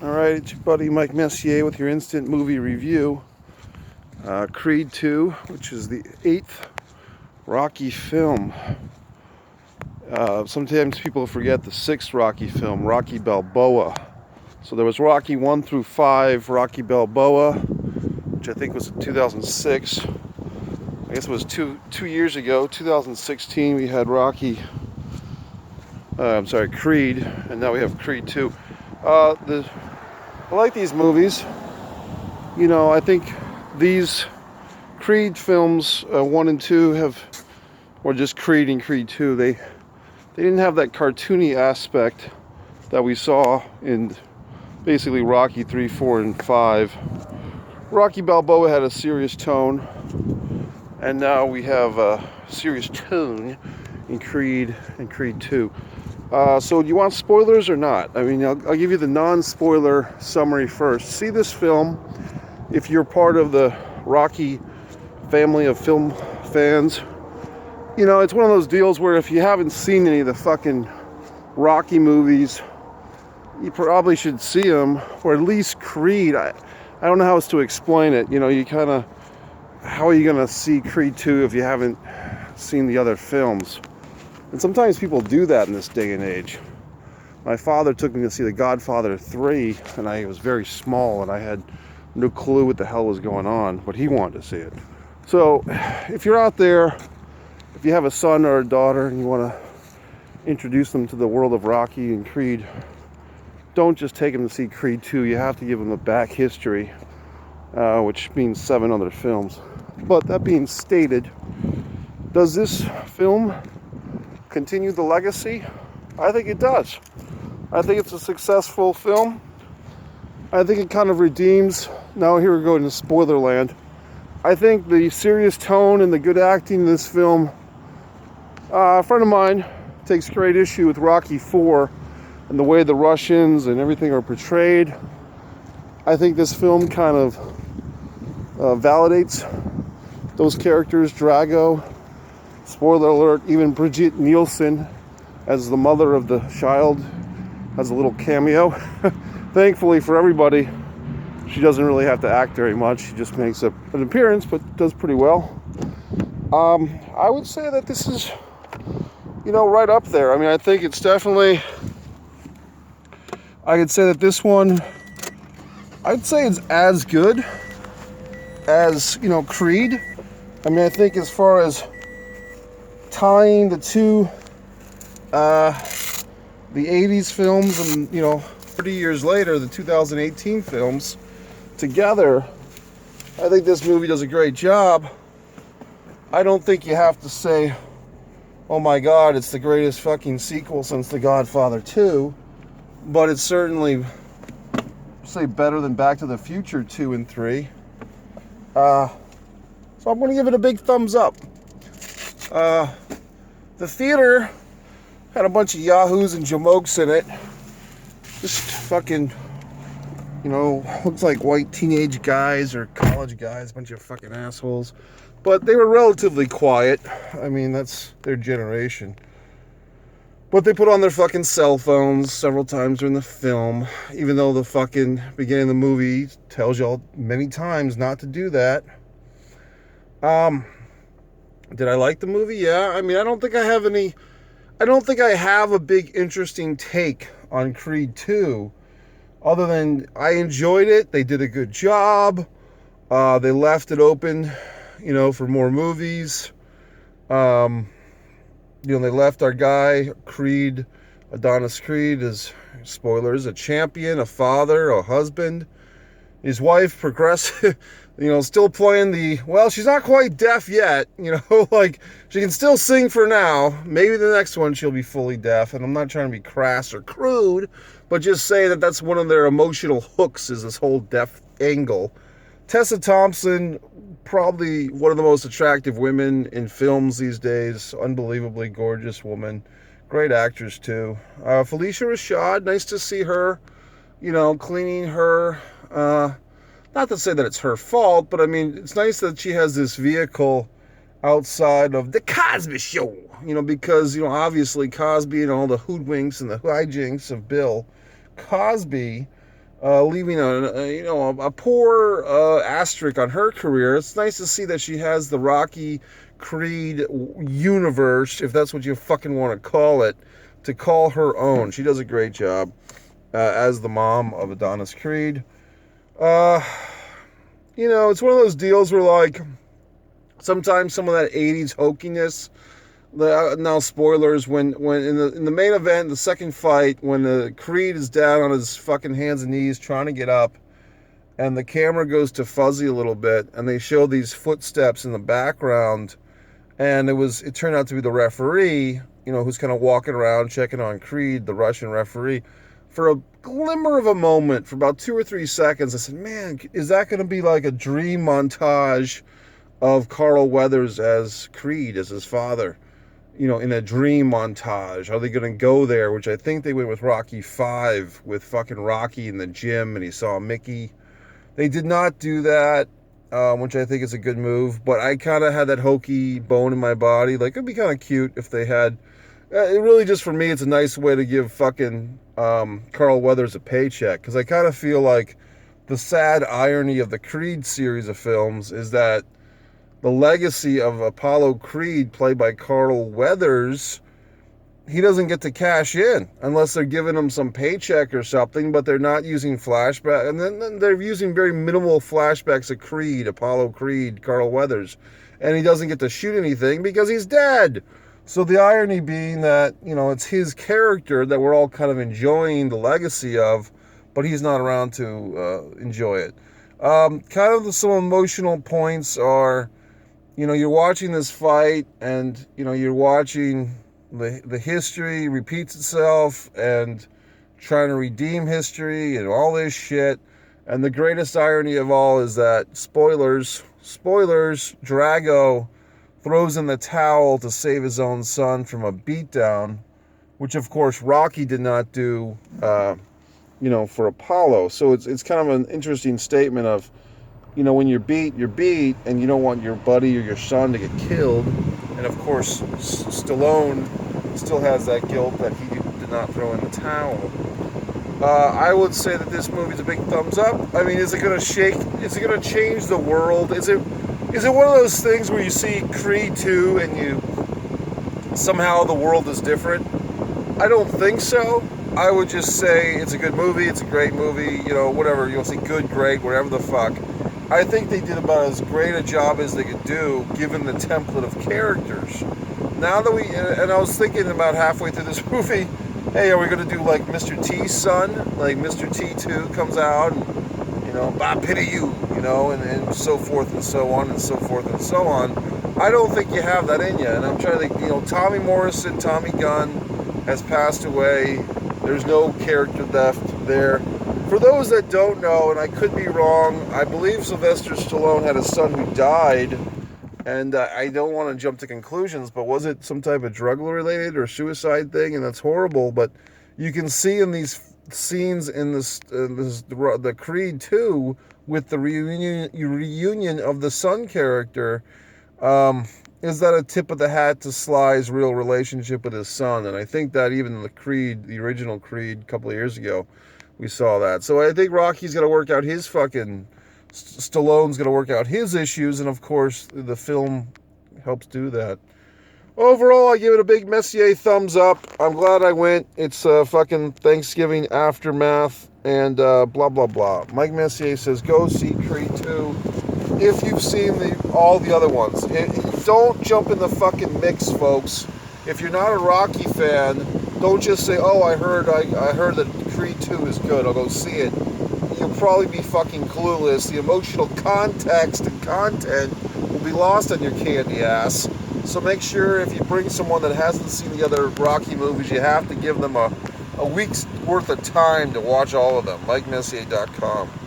Alright, it's your buddy Mike Messier with your instant movie review. Creed 2, which is the 8th Rocky film. Sometimes people forget the 6th Rocky film, Rocky Balboa. So there was Rocky 1 through 5, Rocky Balboa, which I think was in 2006. I guess it was two years ago, 2016, we had Creed, and now we have Creed 2. I like these movies. You know, I think these Creed films, 1 and 2 or just Creed and Creed 2, they didn't have that cartoony aspect that we saw in basically Rocky 3, 4, and 5. Rocky Balboa had a serious tone, and now we have a serious tone in Creed and Creed 2. So do you want spoilers or not? I mean, I'll give you the non-spoiler summary first. See this film if you're part of the Rocky family of film fans. You know, it's one of those deals where if you haven't seen any of the fucking Rocky movies, you probably should see them, or at least Creed. I don't know how else to explain it. You know, how are you going to see Creed 2 if you haven't seen the other films? And sometimes people do that in this day and age. My father took me to see The Godfather 3, and I was very small, and I had no clue what the hell was going on, but he wanted to see it. So, if you're out there, if you have a son or a daughter, and you want to introduce them to the world of Rocky and Creed, don't just take them to see Creed 2. You have to give them the back history, which means 7 other films. But that being stated, does this film continue the legacy? I think it does. I think it's a successful film. I think it kind of redeems. Now here we go into spoiler land. I think the serious tone and the good acting in this film. A friend of mine takes great issue with Rocky 4 and the way the Russians and everything are portrayed. I think this film kind of validates those characters. Drago, spoiler alert, even Brigitte Nielsen as the mother of the child has a little cameo. Thankfully for everybody, she doesn't really have to act very much. She just makes an appearance, but does pretty well. I would say that this is, right up there. I mean, I think it's definitely, I could say that this one, I'd say it's as good as, Creed. I mean, I think as far as tying the two, the 80s films and, 30 years later, the 2018 films together, I think this movie does a great job. I don't think you have to say, oh my God, it's the greatest fucking sequel since The Godfather 2, but it's certainly, say, better than Back to the Future 2 and 3. So I'm going to give it a big thumbs up. The theater had a bunch of yahoos and jamokes in it. Just fucking, looks like white teenage guys or college guys, a bunch of fucking assholes. But they were relatively quiet. I mean, that's their generation. But they put on their fucking cell phones several times during the film, even though the fucking beginning of the movie tells y'all many times not to do that. Did I like the movie? Yeah. I mean, I don't think I have a big interesting take on Creed 2, other than I enjoyed it. They did a good job. They left it open, for more movies. They left our guy, Creed, Adonis Creed, as, spoilers, a champion, a father, a husband. His wife, progressive, still playing she's not quite deaf yet, like, she can still sing for now. Maybe the next one she'll be fully deaf, and I'm not trying to be crass or crude, but just say that that's one of their emotional hooks, is this whole deaf angle. Tessa Thompson, probably one of the most attractive women in films these days, unbelievably gorgeous woman, great actress too. Felicia Rashad, nice to see her, cleaning her, not to say that it's her fault, but I mean, it's nice that she has this vehicle outside of the Cosby Show, because, obviously Cosby and all the hoodwinks and the hijinks of Bill Cosby leaving a poor asterisk on her career. It's nice to see that she has the Rocky Creed universe, if that's what you fucking want to call it, to call her own. She does a great job as the mom of Adonis Creed. It's one of those deals where, like, sometimes some of that 80s hokiness. Now spoilers, when in the main event, the second fight, when the Creed is down on his fucking hands and knees trying to get up, and the camera goes to fuzzy a little bit, and they show these footsteps in the background, and it turned out to be the referee, who's kind of walking around checking on Creed, the Russian referee. For a glimmer of a moment, for about 2 or 3 seconds, I said, man, is that going to be like a dream montage of Carl Weathers as Creed, as his father? In a dream montage. Are they going to go there? Which I think they went with Rocky 5, with fucking Rocky in the gym and he saw Mickey. They did not do that, which I think is a good move, but I kind of had that hokey bone in my body. Like, it'd be kind of cute if they had, it really just, for me, it's a nice way to give fucking Carl Weathers a paycheck, because I kind of feel like the sad irony of the Creed series of films is that the legacy of Apollo Creed, played by Carl Weathers, he doesn't get to cash in unless they're giving him some paycheck or something, but they're not using flashback. And then they're using very minimal flashbacks of Creed, Apollo Creed, Carl Weathers. And he doesn't get to shoot anything because he's dead. So the irony being that, it's his character that we're all kind of enjoying the legacy of, but he's not around to enjoy it. Some emotional points are, you're watching this fight, and, you're watching the history repeats itself and trying to redeem history and all this shit. And the greatest irony of all is that, spoilers, Drago throws in the towel to save his own son from a beatdown, which, of course, Rocky did not do, for Apollo. So it's kind of an interesting statement of, when you're beat, and you don't want your buddy or your son to get killed. And of course, Stallone still has that guilt that he did not throw in the towel. I would say that this movie's a big thumbs up. I mean, is it going to change the world? Is it one of those things where you see Creed 2 and somehow the world is different? I don't think so. I would just say it's a good movie, it's a great movie, whatever. You'll see good, great, whatever the fuck. I think they did about as great a job as they could do, given the template of characters. Now that and I was thinking about halfway through this movie, hey, are we going to do like Mr. T's son? Like Mr. T2 comes out and, I pity you, and so forth and so on and so forth and so on. I don't think you have that in you. And I'm trying to think, Tommy Morrison, Tommy Gunn has passed away. There's no character left there. For those that don't know, and I could be wrong, I believe Sylvester Stallone had a son who died, and I don't want to jump to conclusions, but was it some type of drug-related or suicide thing? And that's horrible, but you can see in these scenes in the Creed 2 with the reunion of the son character, is that a tip of the hat to Sly's real relationship with his son? And I think that even in the original Creed a couple of years ago, we saw that. So I think Rocky's got to work out his Stallone's got to work out his issues, and of course the film helps do that. Overall, I give it a big Messier thumbs up. I'm glad I went. It's fucking Thanksgiving aftermath and blah, blah, blah. Mike Messier says, go see Creed 2 if you've seen all the other ones. Don't jump in the fucking mix, folks. If you're not a Rocky fan, don't just say, oh, I heard that Creed 2 is good, I'll go see it. You'll probably be fucking clueless. The emotional context and content will be lost on your candy ass. So make sure if you bring someone that hasn't seen the other Rocky movies, you have to give them a week's worth of time to watch all of them. MikeMessier.com.